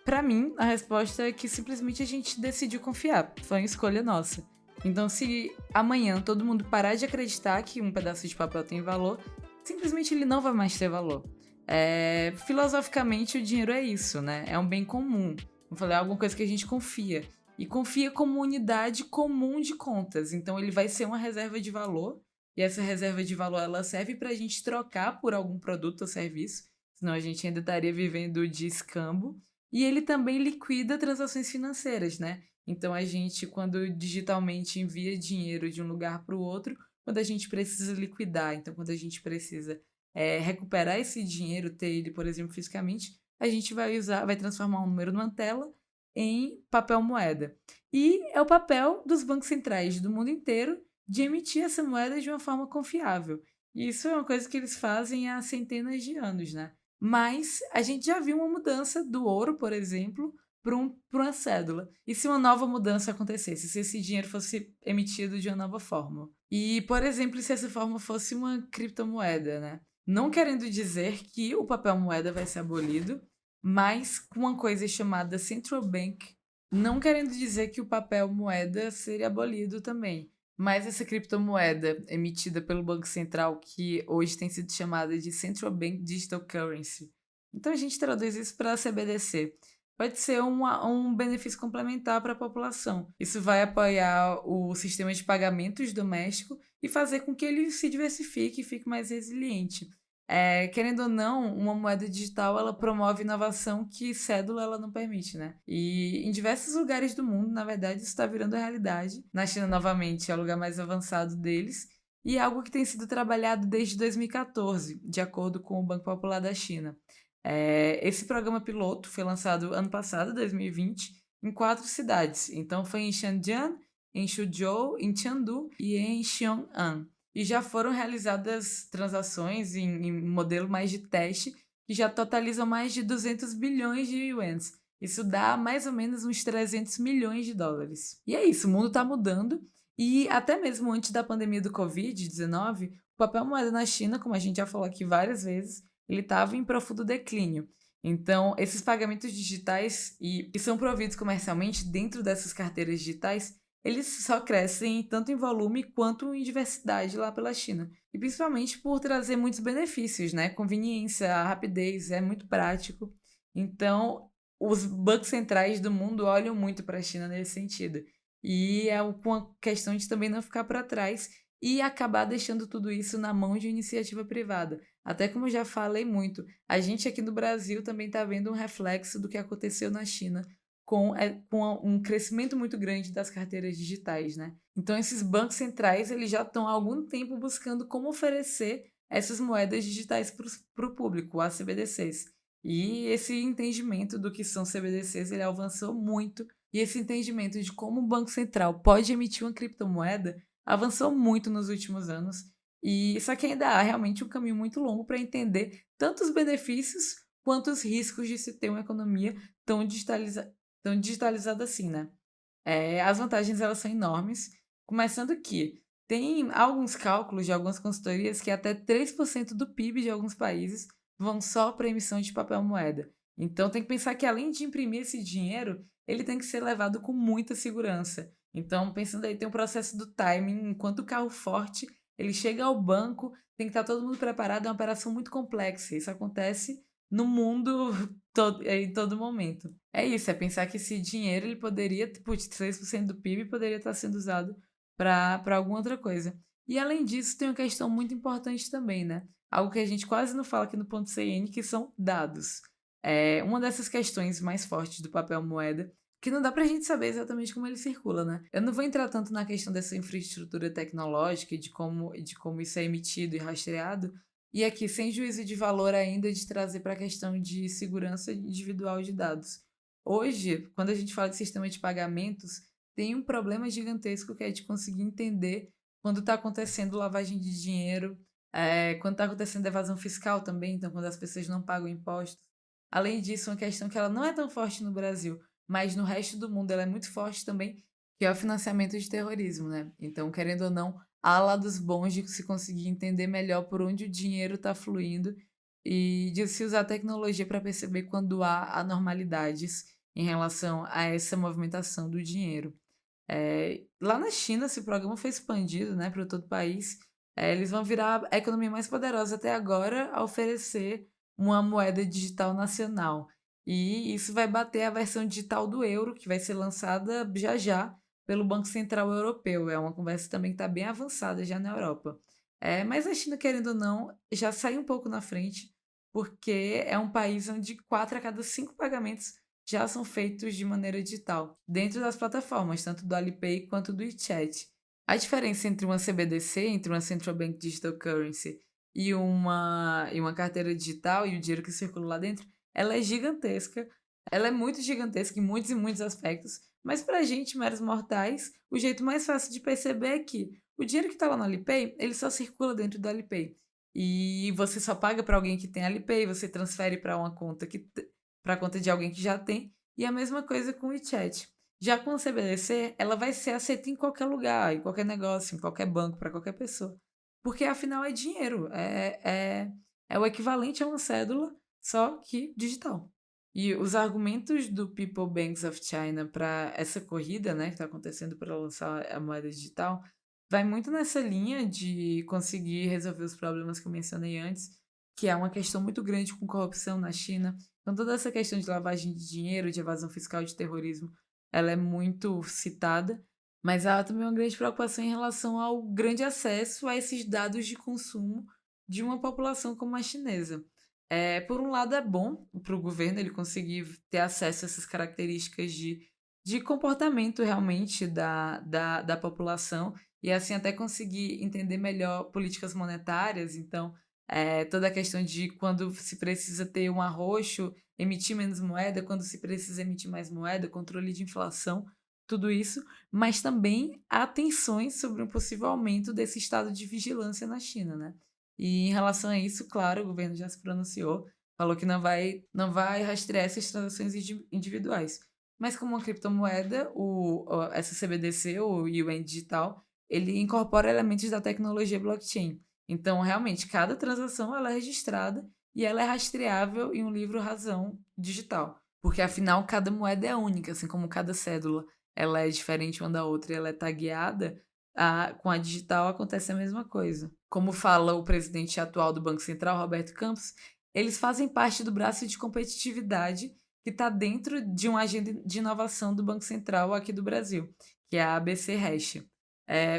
Para mim, a resposta é que simplesmente a gente decidiu confiar. Foi uma escolha nossa. Então, se amanhã todo mundo parar de acreditar que um pedaço de papel tem valor, simplesmente ele não vai mais ter valor. Filosoficamente, o dinheiro é isso, né? É um bem comum. Eu falei, é alguma coisa que a gente confia. E confia como unidade comum de contas. Então, ele vai ser uma reserva de valor. E essa reserva de valor, ela serve para a gente trocar por algum produto ou serviço. Senão a gente ainda estaria vivendo de escambo. E ele também liquida transações financeiras, né? Então, a gente, quando digitalmente envia dinheiro de um lugar para o outro, quando a gente precisa liquidar, então quando a gente precisa recuperar esse dinheiro, ter ele, por exemplo, fisicamente, a gente vai transformar um número numa tela em papel moeda. E é o papel dos bancos centrais do mundo inteiro de emitir essa moeda de uma forma confiável. E isso é uma coisa que eles fazem há centenas de anos, né? Mas a gente já viu uma mudança do ouro, por exemplo, para uma cédula. E se uma nova mudança acontecesse? Se esse dinheiro fosse emitido de uma nova forma? E, por exemplo, se essa forma fosse uma criptomoeda, né? Não querendo dizer que o papel moeda vai ser abolido, mas com uma coisa chamada Central Bank, não querendo dizer que o papel moeda seria abolido também. Mas essa criptomoeda emitida pelo Banco Central, que hoje tem sido chamada de Central Bank Digital Currency. Então a gente traduz isso para CBDC. Pode ser um benefício complementar para a população. Isso vai apoiar o sistema de pagamentos doméstico e fazer com que ele se diversifique e fique mais resiliente. Querendo ou não, uma moeda digital ela promove inovação que cédula ela não permite, né? E em diversos lugares do mundo, na verdade, isso está virando realidade. Na China, novamente, é o lugar mais avançado deles e é algo que tem sido trabalhado desde 2014, de acordo com o Banco Popular da China. Esse programa piloto foi lançado ano passado, 2020, em 4 cidades. Então foi em Shenzhen, em Suzhou, em Chengdu e em Xiong'an. E já foram realizadas transações em modelo mais de teste que já totalizam mais de 200 bilhões de yuans. Isso dá mais ou menos uns 300 milhões de dólares. E é isso, o mundo está mudando. E até mesmo antes da pandemia do Covid-19, o papel moeda na China, como a gente já falou aqui várias vezes, ele estava em profundo declínio. Então, esses pagamentos digitais que são providos comercialmente dentro dessas carteiras digitais, eles só crescem tanto em volume quanto em diversidade lá pela China. E principalmente por trazer muitos benefícios, né? Conveniência, rapidez, é muito prático. Então, os bancos centrais do mundo olham muito para a China nesse sentido. E é uma questão de também não ficar para trás e acabar deixando tudo isso na mão de iniciativa privada. Até como eu já falei muito, a gente aqui no Brasil também está vendo um reflexo do que aconteceu na China com um crescimento muito grande das carteiras digitais, né? Então, esses bancos centrais eles já estão há algum tempo buscando como oferecer essas moedas digitais para o público, as CBDCs. E esse entendimento do que são CBDCs, ele avançou muito. E esse entendimento de como o Banco Central pode emitir uma criptomoeda avançou muito nos últimos anos. E só que ainda há realmente um caminho muito longo para entender tanto os benefícios quanto os riscos de se ter uma economia tão digitalizada assim, né? As vantagens elas são enormes, começando que tem alguns cálculos de algumas consultorias que até 3% do PIB de alguns países vão só para emissão de papel moeda. Então tem que pensar que além de imprimir esse dinheiro, ele tem que ser levado com muita segurança. Então, pensando aí, tem o processo do timing, enquanto o carro forte Ele chega ao banco, tem que estar todo mundo preparado, é uma operação muito complexa. Isso acontece no mundo em todo momento. É isso, é pensar que esse dinheiro ele poderia, 3% do PIB poderia estar sendo usado para alguma outra coisa. E além disso, tem uma questão muito importante também, né? Algo que a gente quase não fala aqui no ponto CN, que são dados. Uma dessas questões mais fortes do papel moeda, que não dá pra gente saber exatamente como ele circula, né? Eu não vou entrar tanto na questão dessa infraestrutura tecnológica e de como isso é emitido e rastreado, e aqui, sem juízo de valor ainda, de trazer para a questão de segurança individual de dados. Hoje, quando a gente fala de sistema de pagamentos, tem um problema gigantesco que é de conseguir entender quando está acontecendo lavagem de dinheiro, quando está acontecendo evasão fiscal também, então quando as pessoas não pagam impostos. Além disso, uma questão que ela não é tão forte no Brasil, mas no resto do mundo ela é muito forte também, que é o financiamento de terrorismo, né? Então, querendo ou não, há lados bons de se conseguir entender melhor por onde o dinheiro está fluindo e de se usar a tecnologia para perceber quando há anormalidades em relação a essa movimentação do dinheiro. Lá na China, se o programa foi expandido, né, para todo o país, eles vão virar a economia mais poderosa até agora a oferecer uma moeda digital nacional. E isso vai bater a versão digital do euro, que vai ser lançada já já pelo Banco Central Europeu. É uma conversa também que está bem avançada já na Europa. Mas a China, querendo ou não, já sai um pouco na frente, porque é um país onde 4 a cada 5 pagamentos já são feitos de maneira digital, dentro das plataformas, tanto do Alipay quanto do WeChat. A diferença entre uma CBDC, entre uma Central Bank Digital Currency, e uma carteira digital e o dinheiro que circula lá dentro, ela é gigantesca. Ela é muito gigantesca em muitos e muitos aspectos, mas pra gente, meros mortais, o jeito mais fácil de perceber é que o dinheiro que tá lá no Alipay, ele só circula dentro do Alipay. E você só paga para alguém que tem Alipay, você transfere para uma conta para conta de alguém que já tem, e a mesma coisa com o WeChat. Já com o CBDC, ela vai ser aceita em qualquer lugar, em qualquer negócio, em qualquer banco, para qualquer pessoa. Porque afinal é dinheiro, é o equivalente a uma cédula, só que digital. E os argumentos do People Banks of China para essa corrida, né, que está acontecendo para lançar a moeda digital, vai muito nessa linha de conseguir resolver os problemas que eu mencionei antes, que é uma questão muito grande com corrupção na China. Então toda essa questão de lavagem de dinheiro, de evasão fiscal, de terrorismo, ela é muito citada, mas há também uma grande preocupação em relação ao grande acesso a esses dados de consumo de uma população como a chinesa. Por um lado é bom para o governo ele conseguir ter acesso a essas características de comportamento realmente da população e assim até conseguir entender melhor políticas monetárias. Então, toda a questão de quando se precisa ter um arroxo, emitir menos moeda, quando se precisa emitir mais moeda, controle de inflação, tudo isso, mas também há tensões sobre um possível aumento desse estado de vigilância na China, né? E em relação a isso, claro, o governo já se pronunciou, falou que não vai rastrear essas transações individuais. Mas como uma criptomoeda, essa CBDC, o Yuan Digital, ele incorpora elementos da tecnologia blockchain. Então, realmente, cada transação ela é registrada e ela é rastreável em um livro-razão digital. Porque, afinal, cada moeda é única, assim como cada cédula ela é diferente uma da outra e ela é tagueada, com a digital acontece a mesma coisa. Como fala o presidente atual do Banco Central, Roberto Campos, eles fazem parte do braço de competitividade que está dentro de uma agenda de inovação do Banco Central aqui do Brasil, que é a ABC Hash.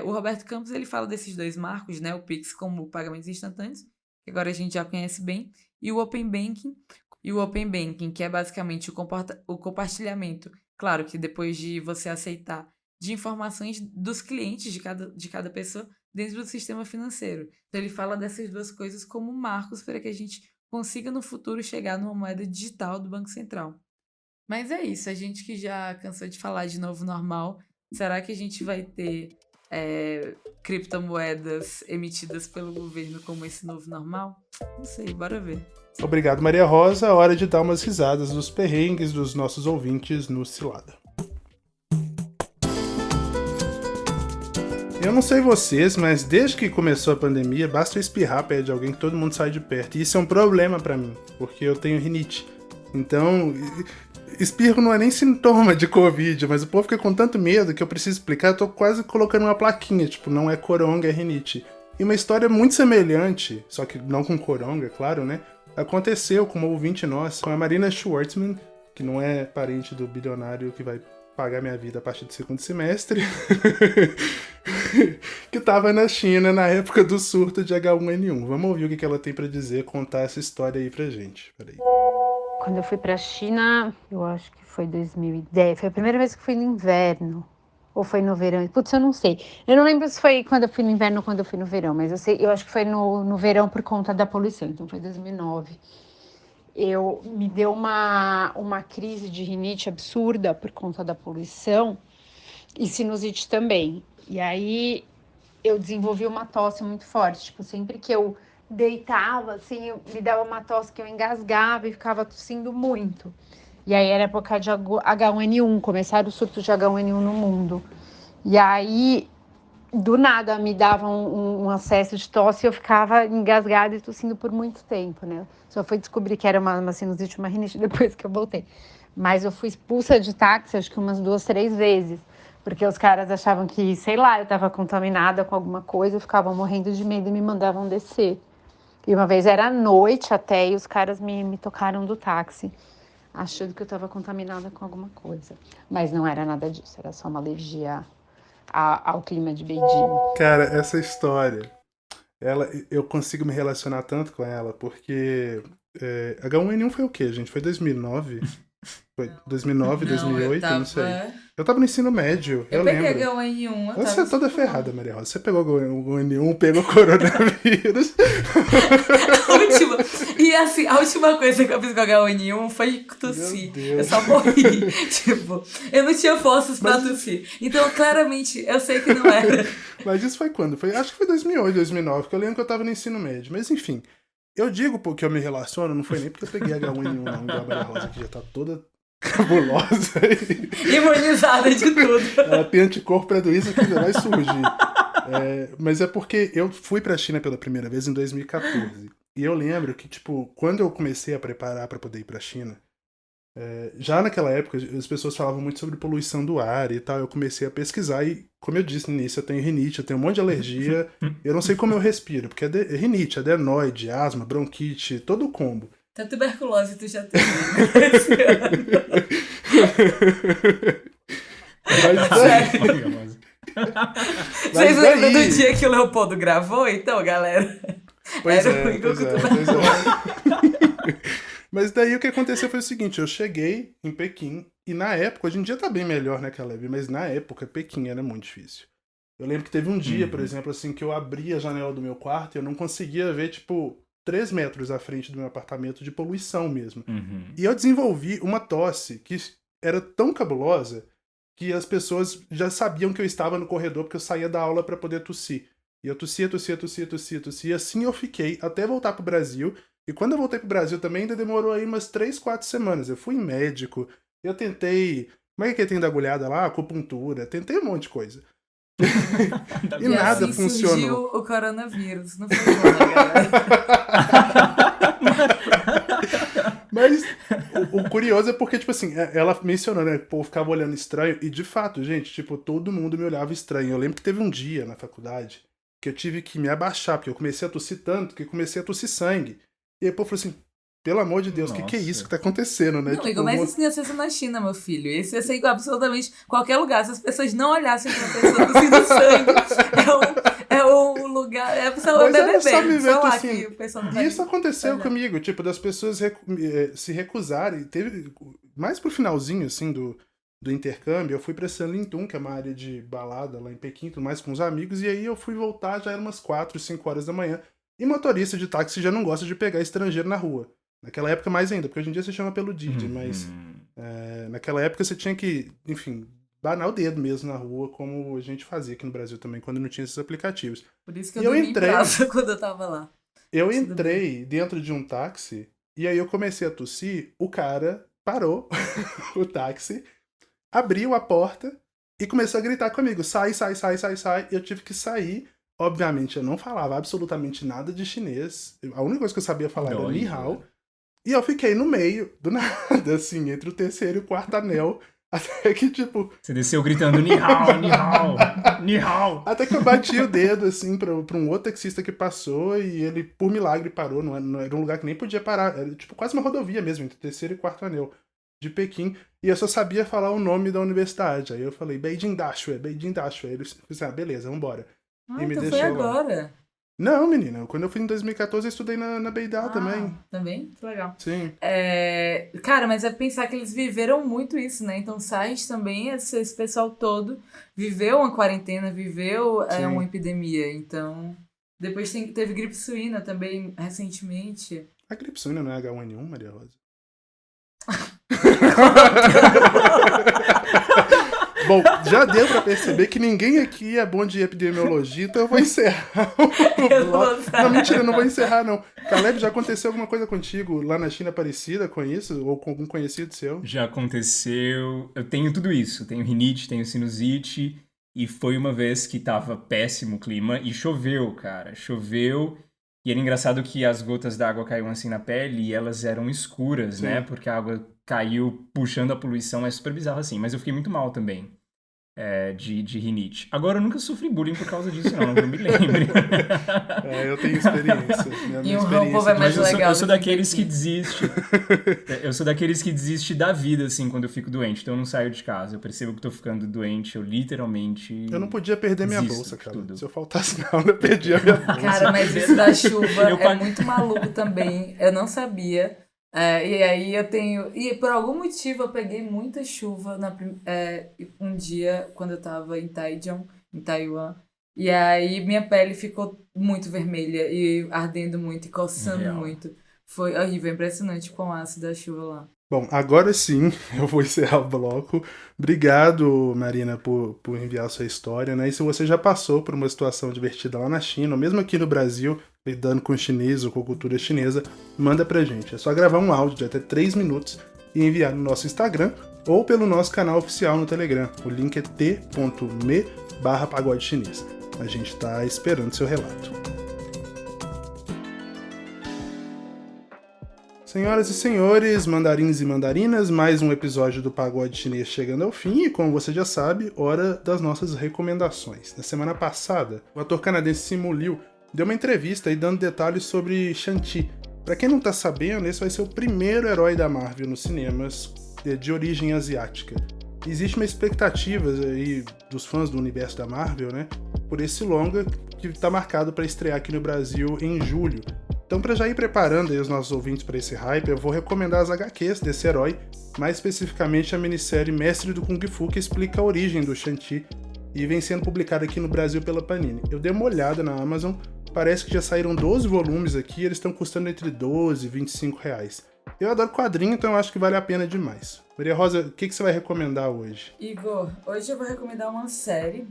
O Roberto Campos ele fala desses dois marcos, né, o Pix como pagamentos instantâneos, que agora a gente já conhece bem, e o Open Banking, que é basicamente o compartilhamento, claro que depois de você aceitar, de informações dos clientes de cada pessoa dentro do sistema financeiro. Então ele fala dessas duas coisas como marcos para que a gente consiga no futuro chegar numa moeda digital do Banco Central. Mas é isso, a gente que já cansou de falar de novo normal, será que a gente vai ter criptomoedas emitidas pelo governo como esse novo normal? Não sei, bora ver. Obrigado, Maria Rosa. Hora de dar umas risadas dos perrengues dos nossos ouvintes no Cilada. Eu não sei vocês, mas desde que começou a pandemia, basta eu espirrar perto de alguém que todo mundo sai de perto. E isso é um problema pra mim, porque eu tenho rinite. Então, espirro não é nem sintoma de Covid, mas o povo fica com tanto medo que eu preciso explicar, eu tô quase colocando uma plaquinha, tipo, não é coronga, é rinite. E uma história muito semelhante, só que não com coronga, claro, né? Aconteceu com uma ouvinte nossa, com a Marina Schwartzman, que não é parente do bilionário que vai pagar minha vida a partir do segundo semestre, que estava na China na época do surto de H1N1. Vamos ouvir o que ela tem para dizer, contar essa história aí pra gente. Peraí. Quando eu fui pra China, eu acho que foi 2010, foi a primeira vez que fui no inverno. Ou foi no verão? Putz, eu não sei. Eu não lembro se foi quando eu fui no inverno ou quando eu fui no verão, mas eu acho que foi no verão por conta da poluição, então foi 2009. Me deu uma crise de rinite absurda por conta da poluição e sinusite também. E aí eu desenvolvi uma tosse muito forte, tipo, sempre que eu deitava, assim, me dava uma tosse que eu engasgava e ficava tossindo muito. E aí era época de H1N1, começaram o surto de H1N1 no mundo. E aí, do nada, me dava um acesso de tosse e eu ficava engasgada e tossindo por muito tempo, né? Só fui descobrir que era uma sinusite, uma rinite depois que eu voltei. Mas eu fui expulsa de táxi, acho que umas 2, 3 vezes. Porque os caras achavam que, sei lá, eu estava contaminada com alguma coisa, ficavam morrendo de medo e me mandavam descer. E uma vez era à noite até, e os caras me tocaram do táxi, achando que eu estava contaminada com alguma coisa. Mas não era nada disso, era só uma alergia ao clima de Beijing. Cara, essa história, eu consigo me relacionar tanto com ela, porque H1N1 foi o quê, gente? Foi 2009? Foi 2009, 2008, não sei. Eu tava no ensino médio, eu peguei lembro. H1N1. Você é toda ferrada, Maria Rosa. Você pegou H1N1, pegou coronavírus. E assim, a última coisa que eu fiz com H1N1 foi tossir. Eu só morri. Tipo, eu não tinha forças pra tossir. Então, claramente, eu sei que não era. Mas isso foi quando? Acho que foi 2008, 2009, que eu lembro que eu tava no ensino médio. Mas enfim, eu digo porque eu me relaciono, não foi nem porque eu peguei H1N1, não, igual a Maria Rosa, que já tá toda cabulosa. Imunizada de tudo. Ela tem anticorpo pra doença que ainda vai surgir. Mas é porque eu fui pra China pela primeira vez em 2014. E eu lembro que, tipo, quando eu comecei a preparar pra poder ir pra China, já naquela época as pessoas falavam muito sobre poluição do ar e tal. Eu comecei a pesquisar e, como eu disse no início, eu tenho rinite, eu tenho um monte de alergia. Eu não sei como eu respiro, porque é rinite, adenoide, asma, bronquite, todo o combo. Tá tuberculose, tu já tem. Vocês lembram do dia que o Leopoldo gravou, então, galera? Pois é. Mas daí o que aconteceu foi o seguinte, eu cheguei em Pequim, e na época, hoje em dia tá bem melhor, né, Caleb, mas na época Pequim era muito difícil. Eu lembro que teve um dia, por exemplo, assim, que eu abri a janela do meu quarto e eu não conseguia ver, tipo, 3 metros à frente do meu apartamento de poluição mesmo. E eu desenvolvi uma tosse que era tão cabulosa que as pessoas já sabiam que eu estava no corredor porque eu saía da aula para poder tossir. E eu tossia. E assim eu fiquei até voltar pro Brasil. E quando eu voltei pro Brasil também ainda demorou aí umas 3, 4 semanas. Eu fui em médico, eu tentei... Como é que tem da agulhada lá? Acupuntura, tentei um monte de coisa. E nada assim funcionou. Surgiu o coronavírus, não foi bom, né, galera? Mas o curioso é porque, tipo assim, ela mencionou, né? Pô, ficava olhando estranho. E de fato, gente, tipo, todo mundo me olhava estranho. Eu lembro que teve um dia na faculdade que eu tive que me abaixar, porque eu comecei a tossir tanto que eu comecei a tossir sangue. E aí, pô, falou assim, pelo amor de Deus, o que é isso que tá acontecendo, né? Não, Igor, mas isso não ia ser na China, meu filho. Isso ia ser igual absolutamente qualquer lugar. Se as pessoas não olhassem pra uma pessoa tossindo sangue, é um lugar... É o BBB. Só lá assim, que o pessoal não vai... Isso aconteceu comigo, tipo, das pessoas se recusarem. Teve, mais pro finalzinho, assim, do intercâmbio, eu fui pra Sanlitun, que é uma área de balada lá em Pequim, tudo mais com os amigos, e aí eu fui voltar, já era umas 4, 5 horas da manhã, e motorista de táxi já não gosta de pegar estrangeiro na rua. Naquela época mais ainda, porque hoje em dia você chama pelo Didi, mas naquela época você tinha que, enfim, banar o dedo mesmo na rua, como a gente fazia aqui no Brasil também, quando não tinha esses aplicativos. Por isso que eu dormi em praça quando eu tava lá. Eu entrei dentro de um táxi, e aí eu comecei a tossir, o cara parou o táxi, abriu a porta e começou a gritar comigo, sai. Eu tive que sair. Obviamente, eu não falava absolutamente nada de chinês. A única coisa que eu sabia falar era Ni Hao. E eu fiquei no meio, do nada, assim, entre o terceiro e o quarto anel, Até que, tipo... Você desceu gritando, ni hao, ni hao, ni hao. Até que eu bati o dedo, assim, pra um outro taxista que passou e ele, por milagre, parou. Não era um lugar que nem podia parar. Era, tipo, quase uma rodovia mesmo, entre o terceiro e quarto anel de Pequim. E eu só sabia falar o nome da universidade. Aí eu falei, Beijing Dashue, Beijing Dashue. Aí ele disse, beleza, vambora. Ah, E me então foi deixou lá. agora. Não, menina, quando eu fui em 2014 eu estudei na Beidá também. Também? Que legal. Sim. Cara, mas é pensar que eles viveram muito isso, né? Então, Sais também, esse pessoal todo viveu uma quarentena, viveu uma epidemia. Então, depois teve gripe suína também, recentemente. A gripe suína não é H1N1, Maria Rosa? Bom, já deu pra perceber que ninguém aqui é bom de epidemiologia, então eu vou encerrar o bloco. Não, mentira, eu não vou encerrar, não. Caleb, já aconteceu alguma coisa contigo lá na China parecida com isso? Ou com algum conhecido seu? Já aconteceu. Eu tenho tudo isso. Tenho rinite, tenho sinusite. E foi uma vez que tava péssimo o clima e choveu, cara. Choveu. E era engraçado que as gotas d'água caíam assim na pele e elas eram escuras, Sim. né? Porque a água caiu puxando a poluição. É super bizarro assim. Mas eu fiquei muito mal também. De rinite. Agora, eu nunca sofri bullying por causa disso, não que eu me lembre. Eu tenho experiência. E o povo é mais legal. Eu sou daqueles que desiste. Eu sou daqueles que desiste da vida, assim, quando eu fico doente. Então eu não saio de casa. Eu percebo que tô ficando doente, eu literalmente... Eu não podia perder minha desisto bolsa, de cara. tudo. Se eu faltasse na aula, eu perdia minha bolsa. Cara, mas isso da chuva é muito maluco também. Eu não sabia. E aí eu tenho... E por algum motivo eu peguei muita chuva um dia quando eu tava em Taichung, em Taiwan. E aí minha pele ficou muito vermelha e ardendo muito e coçando Real. muito. Foi horrível, impressionante com o ácido da chuva lá. Bom, agora sim, eu vou encerrar o bloco. Obrigado, Marina, por enviar sua história, né? E se você já passou por uma situação divertida lá na China, ou mesmo aqui no Brasil, lidando com chinês ou com cultura chinesa, manda pra gente. É só gravar um áudio de até 3 minutos e enviar no nosso Instagram ou pelo nosso canal oficial no Telegram. O link é t.me/pagode chinês. A gente tá esperando seu relato. Senhoras e senhores, mandarins e mandarinas, mais um episódio do Pagode Chinês chegando ao fim e, como você já sabe, hora das nossas recomendações. Na semana passada, o ator canadense Simu Liu deu uma entrevista aí dando detalhes sobre Shang-Chi. Pra quem não tá sabendo, esse vai ser o primeiro herói da Marvel nos cinemas de origem asiática. Existe uma expectativa aí dos fãs do universo da Marvel, né, por esse longa que tá marcado para estrear aqui no Brasil em julho. Então, para já ir preparando aí os nossos ouvintes para esse hype, eu vou recomendar as HQs desse herói, mais especificamente a minissérie Mestre do Kung Fu, que explica a origem do Shang-Chi e vem sendo publicada aqui no Brasil pela Panini. Eu dei uma olhada na Amazon, parece que já saíram 12 volumes aqui, eles estão custando entre 12 e 25 reais. Eu adoro quadrinho, então eu acho que vale a pena demais. Maria Rosa, o que você vai recomendar hoje? Igor, hoje eu vou recomendar uma série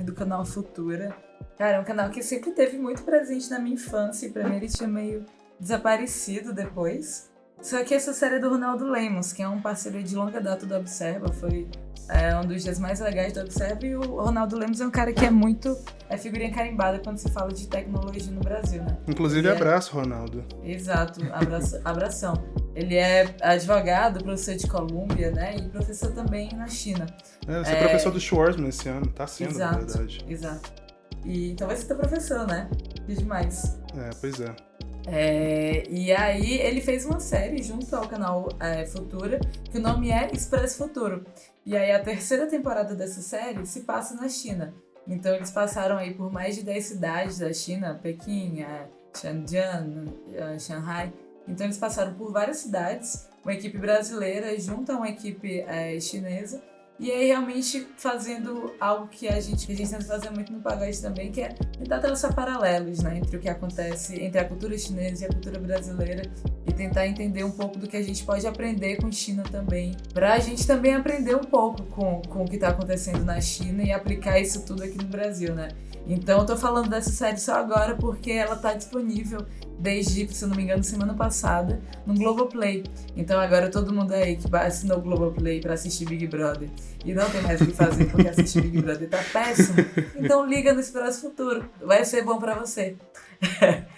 do canal Futura. Cara, é um canal que sempre teve muito presente na minha infância e pra mim ele tinha meio desaparecido depois. Só que essa série é do Ronaldo Lemos, que é um parceiro de longa data do Observa, foi um dos dias mais legais do Observa, e o Ronaldo Lemos é um cara que é muito figurinha carimbada quando se fala de tecnologia no Brasil, né? Inclusive, abraço, Ronaldo. Exato, abração. Ele é advogado, professor de Colômbia, né? E professor também na China. Você é professor do Schwarzman esse ano, tá sendo, exato, na verdade. Exato. E então vai ser teu professor, né? Que demais. Pois é. E aí ele fez uma série junto ao canal Futura, que o nome é Expresso Futuro. E aí a terceira temporada dessa série se passa na China. Então eles passaram aí por mais de 10 cidades da China, Pequim, Shenzhen, Shanghai. Então eles passaram por várias cidades, uma equipe brasileira junto a uma equipe chinesa. E aí realmente fazendo algo que a gente tenta fazer muito no Pagode também, que é tentar traçar paralelos, né, entre o que acontece entre a cultura chinesa e a cultura brasileira e tentar entender um pouco do que a gente pode aprender com China também, pra gente também aprender um pouco com o que tá acontecendo na China e aplicar isso tudo aqui no Brasil, né. Então eu tô falando dessa série só agora porque ela tá disponível desde, se eu não me engano, semana passada, no Globoplay. Então agora todo mundo aí que assinou o Globoplay pra assistir Big Brother e não tem mais o que fazer porque assistir Big Brother tá péssimo, então liga no Expresso Futuro, vai ser bom pra você.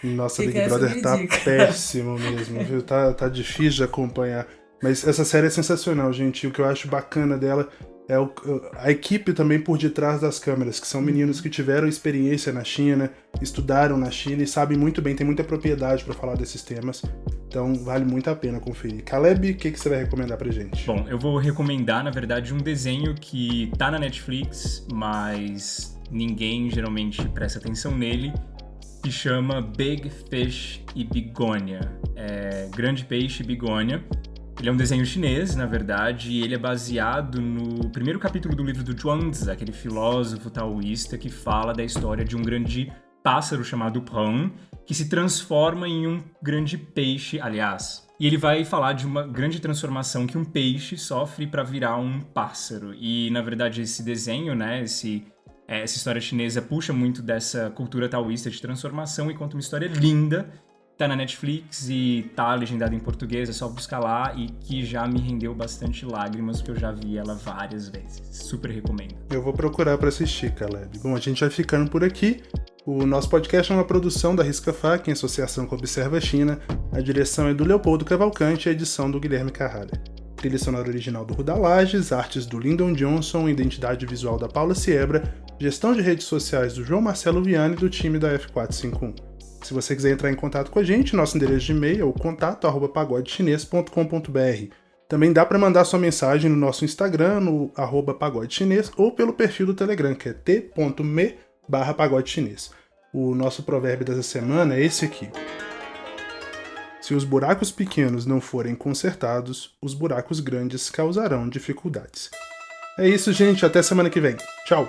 Nossa, Big Brother tá péssimo mesmo, viu? Tá difícil de acompanhar. Mas essa série é sensacional, gente. E o que eu acho bacana dela é a equipe também por detrás das câmeras, que são meninos que tiveram experiência na China, estudaram na China e sabem muito bem, tem muita propriedade para falar desses temas. Então vale muito a pena conferir. Caleb, o que você vai recomendar pra gente? Bom, eu vou recomendar, na verdade, um desenho que tá na Netflix, mas ninguém geralmente presta atenção nele, que chama Big Fish e Bigonia. Grande Peixe e Bigonia. Ele é um desenho chinês, na verdade, e ele é baseado no primeiro capítulo do livro do Zhuangzi, aquele filósofo taoísta que fala da história de um grande pássaro chamado Peng, que se transforma em um grande peixe, aliás. E ele vai falar de uma grande transformação que um peixe sofre para virar um pássaro. E, na verdade, esse desenho, né, essa história chinesa puxa muito dessa cultura taoísta de transformação e conta uma história linda. Tá na Netflix e tá legendada em português, é só buscar lá, e que já me rendeu bastante lágrimas, porque eu já vi ela várias vezes. Super recomendo. Eu vou procurar pra assistir, Caleb. Bom, a gente vai ficando por aqui. O nosso podcast é uma produção da Risca-Fac, em associação com a Observa China. A direção é do Leopoldo Cavalcante e a edição do Guilherme Carrara. Trilha sonora original do Ruda Lages, artes do Lyndon Johnson, identidade visual da Paula Siebra, gestão de redes sociais do João Marcelo Viane, do time da F451. Se você quiser entrar em contato com a gente, nosso endereço de e-mail é o contato@pagodechinês.com.br. Também dá para mandar sua mensagem no nosso Instagram, no @pagodechinês, ou pelo perfil do Telegram, que é t.me/pagodechinês. O nosso provérbio dessa semana é esse aqui. Se os buracos pequenos não forem consertados, os buracos grandes causarão dificuldades. É isso, gente. Até semana que vem. Tchau!